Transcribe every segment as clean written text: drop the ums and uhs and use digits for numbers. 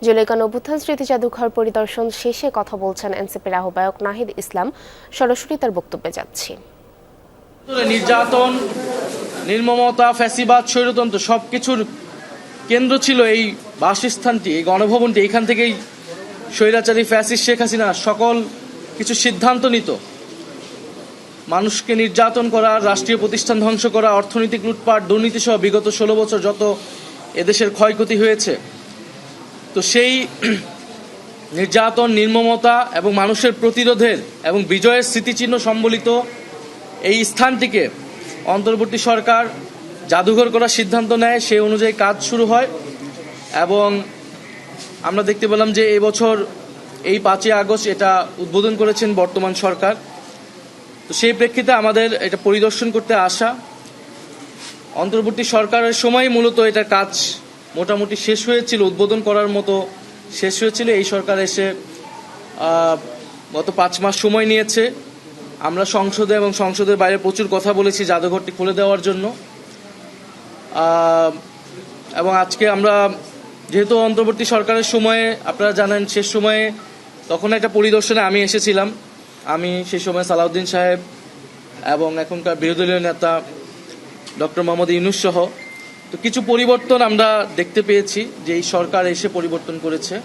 জুলাই গণঅভ্যুত্থান স্মৃতি জাদুঘর পরিদর্শন শেষে কথা বলছেন এনসিপির আহ্বায়ক নাহিদ ইসলাম। সরাসরি তার বক্তব্যে যাচ্ছি। নির্যাতন, নির্মমতা, ফ্যাসিবাদ, স্বৈরতন্ত্র সবকিছুর কেন্দ্র ছিল এই বাসস্থানটি, এই গণভবনটি। এখান থেকেই স্বৈরাচারী ফ্যাসিস্ট শেখ হাসিনা সকল কিছু সিদ্ধান্ত নিত। মানুষকে নির্যাতন করা, রাষ্ট্রীয় প্রতিষ্ঠান ধ্বংস করা, অর্থনৈতিক লুটপাট, দুর্নীতি সহ বিগত 16 বছর যত এদেশের ক্ষয়ক্ষতি হয়েছে, তো সেই নির্যাতন, নির্মমতা এবং মানুষের প্রতিরোধের এবং বিজয়ের স্মৃতিচিহ্ন সম্বলিত এই স্থানটিকে অন্তর্বর্তী সরকার জাদুঘর করার সিদ্ধান্ত নেয়। সেই অনুযায়ী কাজ শুরু হয় এবং আমরা দেখতে পেলাম যে এবছর এই 5ই আগস্ট এটা উদ্বোধন করেছেন বর্তমান সরকার। তো সেই প্রেক্ষিতে আমাদের এটা পরিদর্শন করতে আসা। অন্তর্বর্তী সরকারের সময় মূলত এটার কাজ মোটামুটি শেষ হয়েছিল, উদ্বোধন করার মতো শেষ হয়েছিল। এই সরকার এসে গত 5 মাস সময় নিয়েছে। আমরা সংসদে এবং সংসদের বাইরে প্রচুর কথা বলেছি জাদুঘরটি খুলে দেওয়ার জন্য। এবং আজকে আমরা যেহেতু অন্তর্বর্তী সরকারের সময়ে আপনারা জানেন শেষ সময়ে তখন একটা পরিদর্শনে আমি এসেছিলাম। আমি সেই সময় সালাউদ্দিন সাহেব এবং এখনকার বিরোধী দলীয় নেতা ডক্টর মোহাম্মদ ইউনূস সহ তো কিছু পরিবর্তন আমরা দেখতে পেয়েছি যে এই সরকার এসে পরিবর্তন করেছে।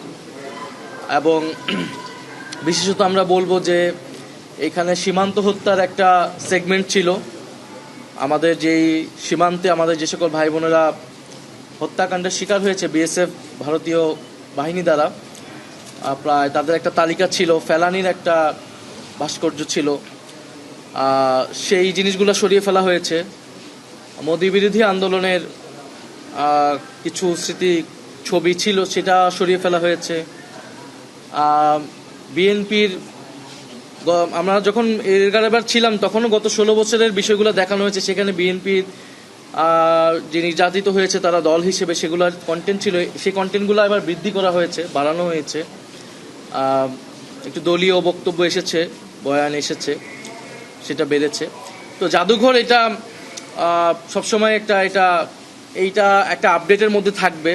এবং বিশেষত আমরা বলবো যে এখানে সীমান্ত হত্যার একটা সেগমেন্ট ছিল। আমাদের যেই সীমান্তে আমাদের যে সকল ভাই বোনেরা হত্যাকাণ্ডের শিকার হয়েছে বিএসএফ ভারতীয় বাহিনী দ্বারা, প্রায় তাদের একটা তালিকা ছিল, ফেলানির একটা ভাস্কর্য ছিল। সেই জিনিসগুলো সরিয়ে ফেলা হয়েছে। মোদি বিরোধী আন্দোলনের কিছু স্মৃতি ছবি ছিল, সেটা সরিয়ে ফেলা হয়েছে। বিএনপির আমরা যখন এর ছিলাম তখনও গত 16 বছরের বিষয়গুলো দেখানো হয়েছে। সেখানে বিএনপির যে নির্যাতিত হয়েছে তারা দল হিসেবে সেগুলোর কন্টেন্ট ছিল, সেই কন্টেন্টগুলো এবার বৃদ্ধি করা হয়েছে, বাড়ানো হয়েছে। একটু দলীয় বক্তব্য এসেছে, বয়ান এসেছে, সেটা বেড়েছে। তো জাদুঘর এটা সবসময় এইটা একটা আপডেটের মধ্যে থাকবে।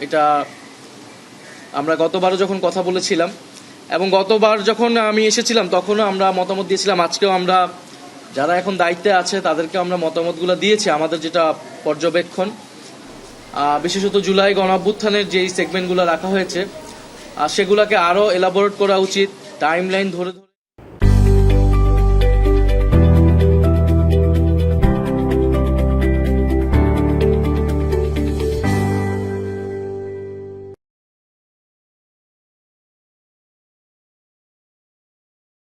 এটা আমরা গতবারও যখন কথা বলেছিলাম এবং গতবার যখন আমি এসেছিলাম তখনও আমরা মতামত দিয়েছিলাম। আজকেও আমরা যারা এখন দায়িত্বে আছে তাদেরকে আমরা মতামতগুলো দিয়েছি, আমাদের যেটা পর্যবেক্ষণ। বিশেষত জুলাই গণঅভ্যুত্থানের যেই সেগমেন্টগুলো রাখা হয়েছে সেগুলোকে আরও এলাবোরেট করা উচিত, টাইমলাইন ধরে